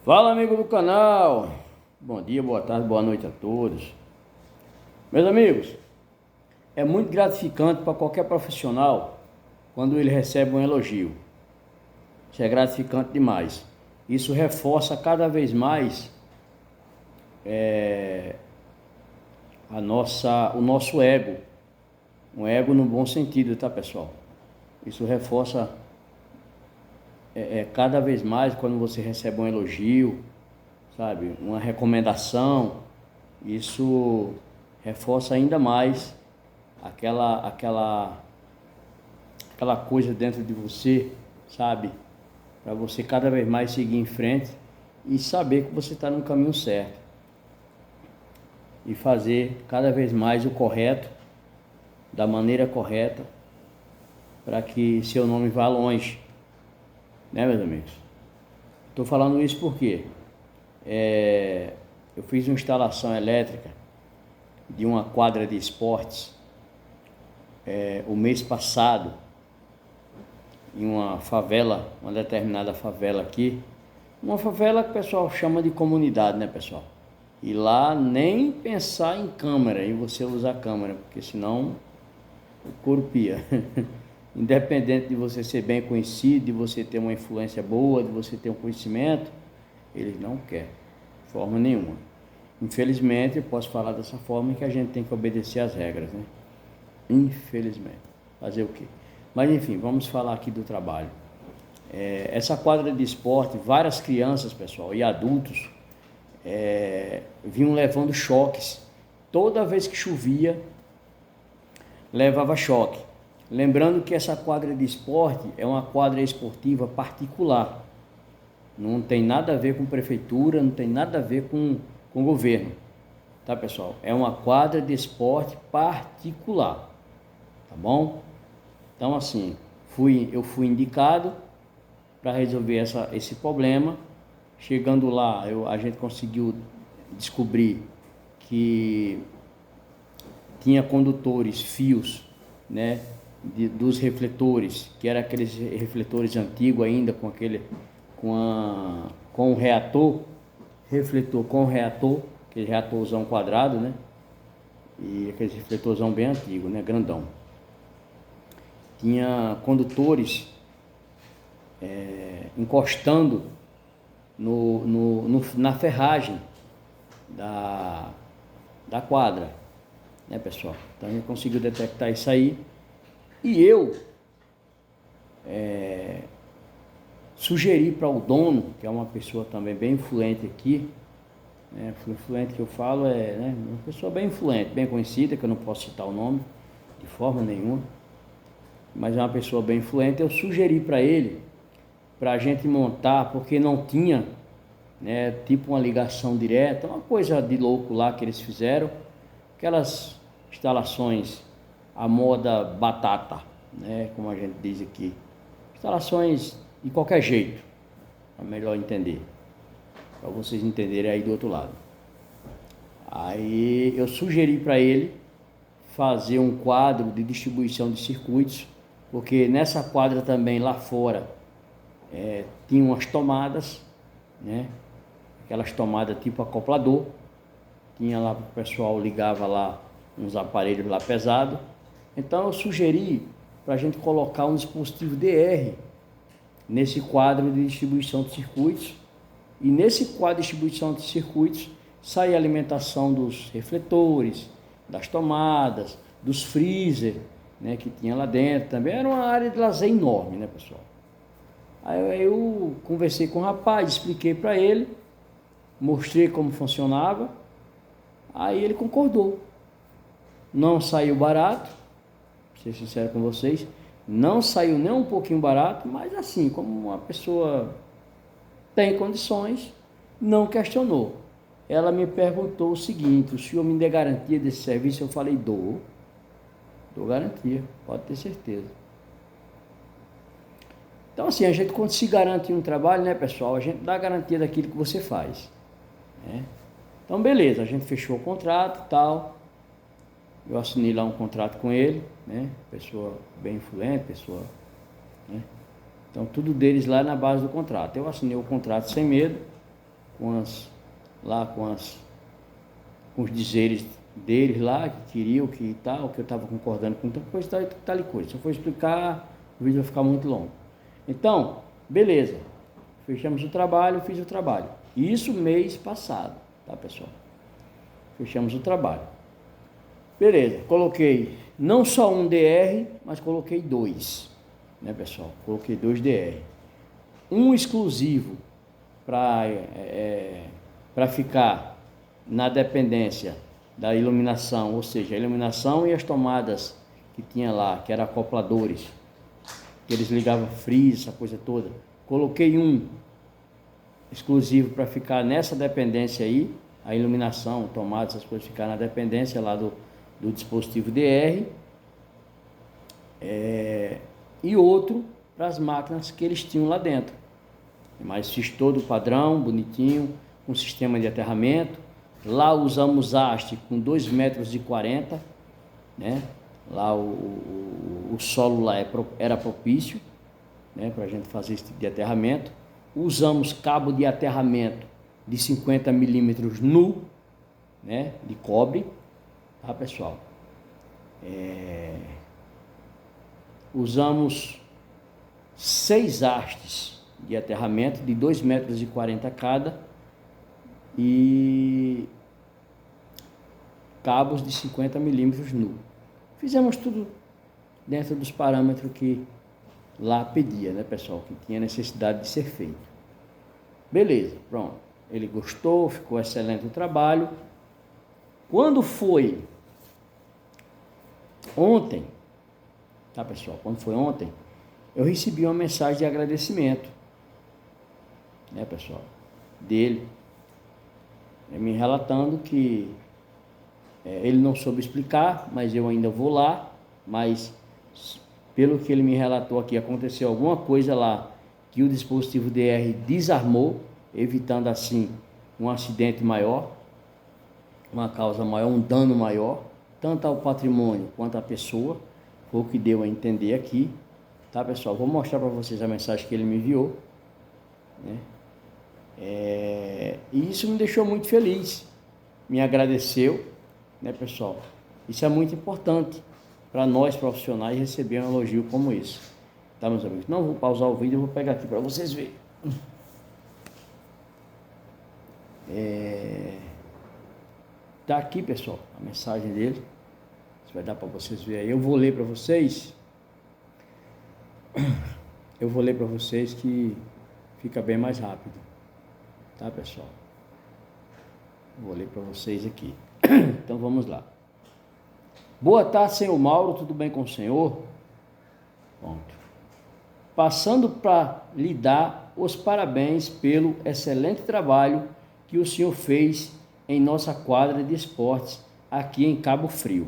Fala, amigo do canal, bom dia, boa tarde, boa noite a todos. Meus amigos, é muito gratificante para qualquer profissional quando ele recebe um elogio. Isso é gratificante demais. Isso reforça cada vez mais o nosso ego. Um ego no bom sentido, tá, pessoal? Isso reforça cada vez mais quando você recebe um elogio, sabe? Uma recomendação. Isso reforça ainda mais aquela coisa dentro de você, sabe? Para você cada vez mais seguir em frente e saber que você está no caminho certo. E fazer cada vez mais o correto, da maneira correta, para que seu nome vá longe. Né, meus amigos? Estou falando isso porque eu fiz uma instalação elétrica de uma quadra de esportes o mês passado, em uma favela, uma determinada favela aqui, uma favela que o pessoal chama de comunidade, né, pessoal? E lá nem pensar em câmera, em você usar câmera, porque senão o couro pia. Independente de você ser bem conhecido, de você ter uma influência boa, de você ter um conhecimento, eles não querem, de forma nenhuma. Infelizmente, eu posso falar dessa forma que a gente tem que obedecer às regras, né? Infelizmente. Fazer o quê? Mas enfim, vamos falar aqui do trabalho. Essa quadra de esporte, várias crianças, pessoal, e adultos vinham levando choques. Toda vez que chovia, levava choque. Lembrando que essa quadra de esporte é uma quadra esportiva particular. Não tem nada a ver com prefeitura, não tem nada a ver com governo. Tá, pessoal? É uma quadra de esporte particular. Tá bom? Então, assim, eu fui indicado para resolver esse problema. Chegando lá, a gente conseguiu descobrir que tinha condutores, fios, né, dos refletores, que eram aqueles refletores antigos ainda, com o reator, refletor com reator, aquele reatorzão quadrado, né, e aquele refletorzão bem antigo, né, grandão. Tinha condutores encostando na ferragem da quadra, né, pessoal? Então a gente conseguiu detectar isso aí. E eu sugeri para o dono, que é uma pessoa também bem influente aqui, né? Influente que eu falo né, uma pessoa bem influente, bem conhecida, que eu não posso citar o nome de forma nenhuma, mas é uma pessoa bem influente. Eu sugeri para ele, para a gente montar, porque não tinha, né, tipo uma ligação direta, uma coisa de louco lá que eles fizeram, aquelas instalações à moda batata, né, como a gente diz aqui, instalações de qualquer jeito, é melhor entender, para vocês entenderem aí do outro lado. Aí eu sugeri para ele fazer um quadro de distribuição de circuitos, porque nessa quadra também lá fora tinha umas tomadas, né, aquelas tomadas tipo acoplador, tinha lá, o pessoal ligava lá uns aparelhos lá pesados. Então eu sugeri para a gente colocar um dispositivo DR nesse quadro de distribuição de circuitos, e nesse quadro de distribuição de circuitos sai a alimentação dos refletores, das tomadas, dos freezer, né, que tinha lá dentro também. Era uma área de lazer enorme, né, pessoal? Aí eu conversei com o rapaz, expliquei para ele, mostrei como funcionava, aí ele concordou. Não saiu barato, pra ser sincero com vocês, não saiu nem um pouquinho barato, mas assim, como uma pessoa tem condições, não questionou. Ela me perguntou o seguinte: o senhor me dê garantia desse serviço? Eu falei: dou garantia, pode ter certeza. Então, assim, a gente, quando se garante um trabalho, né, pessoal, a gente dá garantia daquilo que você faz, né? Então, beleza, a gente fechou o contrato e tal. Eu assinei lá um contrato com ele, né? Pessoa bem influente, pessoa, né? Então, tudo deles lá na base do contrato. Eu assinei o contrato sem medo, com os dizeres deles lá, que queriam, que tal, que eu estava concordando com tanta coisa, tal e coisa. Se eu for explicar, o vídeo vai ficar muito longo. Então, beleza. Fechamos o trabalho, fiz o trabalho. Isso mês passado, tá, pessoal? Fechamos o trabalho. Beleza, coloquei não só um DR, mas coloquei 2, né, pessoal? Coloquei 2 DR. Um exclusivo para ficar na dependência da iluminação, ou seja, a iluminação e as tomadas que tinha lá, que eram acopladores, que eles ligavam freeze, essa coisa toda. Coloquei um exclusivo para ficar nessa dependência aí, a iluminação, tomadas, essas coisas, ficar na dependência lá do dispositivo DR, e outro para as máquinas que eles tinham lá dentro. Mas fiz todo o padrão, bonitinho, com sistema de aterramento. Lá usamos haste com 2,40 m, né? Lá o solo lá era propício, né, para a gente fazer esse tipo de aterramento. Usamos cabo de aterramento de 50 milímetros nu, né, de cobre, tá, pessoal? Usamos 6 hastes de aterramento de 2,40 m cada e cabos de 50 milímetros nu. Fizemos tudo dentro dos parâmetros que lá pedia, né, pessoal, que tinha necessidade de ser feito. Beleza, pronto. Ele gostou, ficou excelente o trabalho. Quando foi ontem, tá, pessoal? Quando foi ontem, eu recebi uma mensagem de agradecimento, né, pessoal, dele, me relatando que ele não soube explicar, mas eu ainda vou lá, mas pelo que ele me relatou aqui, aconteceu alguma coisa lá que o dispositivo DR desarmou, evitando assim um acidente maior, uma causa maior, um dano maior, tanto ao patrimônio quanto à pessoa. Foi o que deu a entender aqui, tá, pessoal? Vou mostrar para vocês a mensagem que ele me enviou, né? E isso me deixou muito feliz, me agradeceu, né, pessoal? Isso é muito importante para nós profissionais receber um elogio como esse, tá, meus amigos? Não vou pausar o vídeo, eu vou pegar aqui para vocês verem. Tá aqui, pessoal, a mensagem dele. Isso vai dar para vocês verem aí. Eu vou ler para vocês. Eu vou ler para vocês que fica bem mais rápido, tá, pessoal? Vou ler para vocês aqui. Então vamos lá. Boa tarde, senhor Mauro, tudo bem com o senhor? Pronto. Passando para lhe dar os parabéns pelo excelente trabalho que o senhor fez em nossa quadra de esportes aqui em Cabo Frio.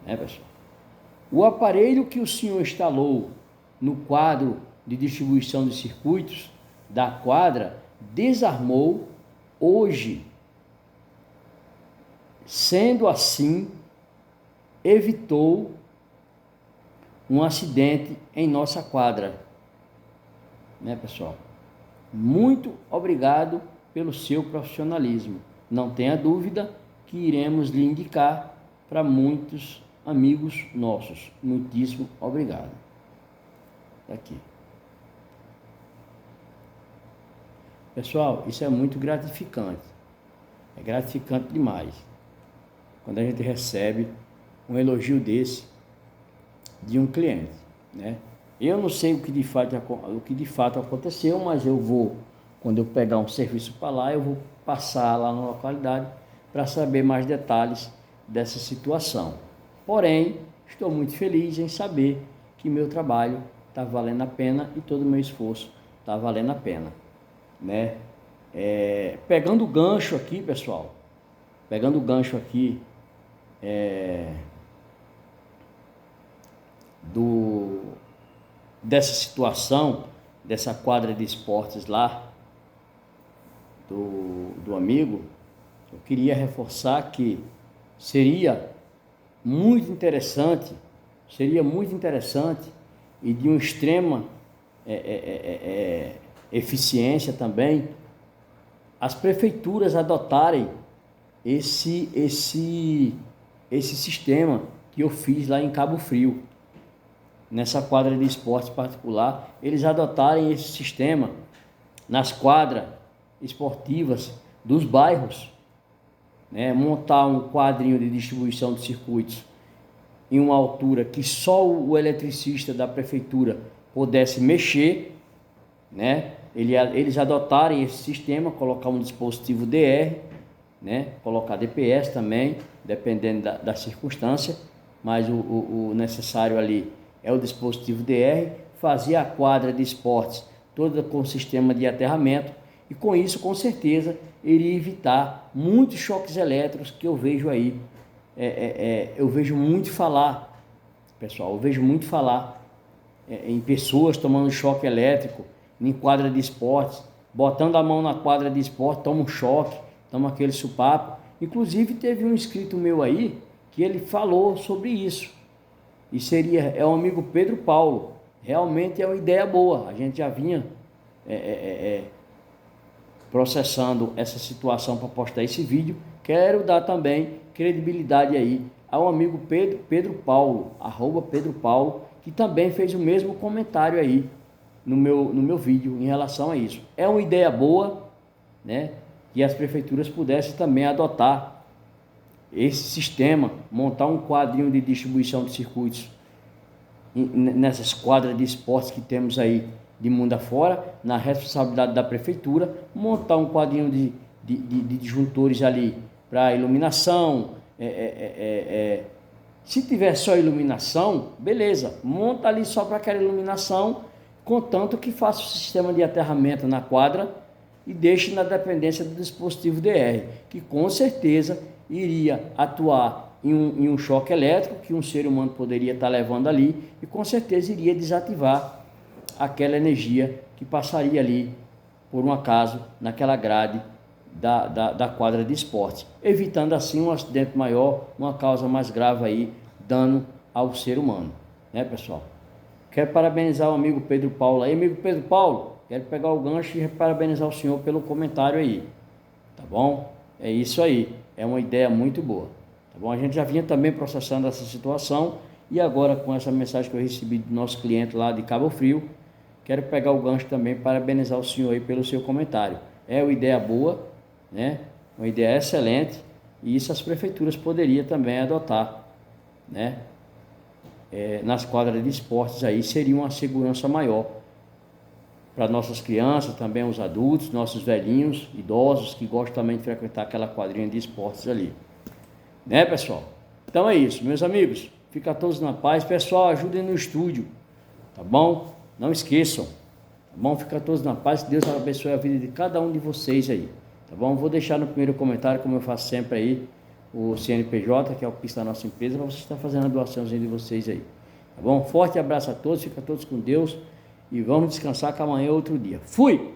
Né, pessoal? O aparelho que o senhor instalou no quadro de distribuição de circuitos da quadra desarmou hoje. Sendo assim, evitou um acidente em nossa quadra. Né, pessoal? Muito obrigado pelo seu profissionalismo. Não tenha dúvida que iremos lhe indicar para muitos amigos nossos. Muitíssimo obrigado. Aqui. Pessoal, isso é muito gratificante. É gratificante demais quando a gente recebe um elogio desse de um cliente, né? Eu não sei o que de fato aconteceu, mas eu vou, quando eu pegar um serviço para lá, eu vou passar lá na localidade para saber mais detalhes dessa situação. Porém, estou muito feliz em saber que meu trabalho está valendo a pena e todo o meu esforço está valendo a pena, né? Pegando o gancho aqui, pessoal, pegando o gancho aqui dessa situação, dessa quadra de esportes lá, do amigo, eu queria reforçar que seria muito interessante e de uma extrema eficiência também, as prefeituras adotarem esse sistema que eu fiz lá em Cabo Frio, nessa quadra de esportes particular, eles adotarem esse sistema nas quadras esportivas dos bairros, né? Montar um quadrinho de distribuição de circuitos em uma altura que só o eletricista da prefeitura pudesse mexer, né? Eles adotarem esse sistema, colocar um dispositivo DR, né? Colocar DPS também, dependendo da circunstância, mas o necessário ali é o dispositivo DR, fazer a quadra de esportes toda com sistema de aterramento, e com isso, com certeza, iria evitar muitos choques elétricos que eu vejo aí. Eu vejo muito falar, pessoal, eu vejo muito falar em pessoas tomando choque elétrico em quadra de esportes, botando a mão na quadra de esporte, toma um choque, toma aquele supapo. Inclusive teve um inscrito meu aí que ele falou sobre isso, e é o amigo Pedro Paulo. Realmente é uma ideia boa, a gente já vinha processando essa situação para postar esse vídeo. Quero dar também credibilidade aí ao amigo Pedro Paulo, @Pedro Paulo, que também fez o mesmo comentário aí no meu vídeo em relação a isso. É uma ideia boa, né? Que as prefeituras pudessem também adotar esse sistema, montar um quadrinho de distribuição de circuitos nessas quadras de esportes que temos aí de mundo afora, na responsabilidade da prefeitura, montar um quadrinho de disjuntores ali para iluminação. Se tiver só iluminação, beleza, monta ali só para aquela iluminação, contanto que faça o sistema de aterramento na quadra e deixe na dependência do dispositivo DR, que com certeza iria atuar em um choque elétrico que um ser humano poderia estar levando ali, e com certeza iria desativar aquela energia que passaria ali, por um acaso, naquela grade da quadra de esporte, evitando assim um acidente maior, uma causa mais grave aí, dano ao ser humano, né, pessoal? Quero parabenizar o amigo Pedro Paulo aí. Amigo Pedro Paulo, quero pegar o gancho e parabenizar o senhor pelo comentário aí, tá bom? É isso aí, é uma ideia muito boa, tá bom? A gente já vinha também processando essa situação, e agora com essa mensagem que eu recebi do nosso cliente lá de Cabo Frio, quero pegar o gancho também para parabenizar o senhor aí pelo seu comentário. É uma ideia boa, né? Uma ideia excelente, e isso as prefeituras poderiam também adotar, né? Nas quadras de esportes aí seria uma segurança maior para nossas crianças, também os adultos, nossos velhinhos, idosos que gostam também de frequentar aquela quadrinha de esportes ali, né, pessoal? Então é isso, meus amigos, fica todos na paz. Pessoal, ajudem no estúdio, tá bom? Não esqueçam, tá bom? Fica todos na paz, que Deus abençoe a vida de cada um de vocês aí, tá bom? Vou deixar no primeiro comentário, como eu faço sempre aí, o CNPJ, que é o PIX da nossa empresa, para vocês estar fazendo a doaçãozinha de vocês aí, tá bom? Forte abraço a todos, fica todos com Deus, e vamos descansar, que amanhã é outro dia. Fui!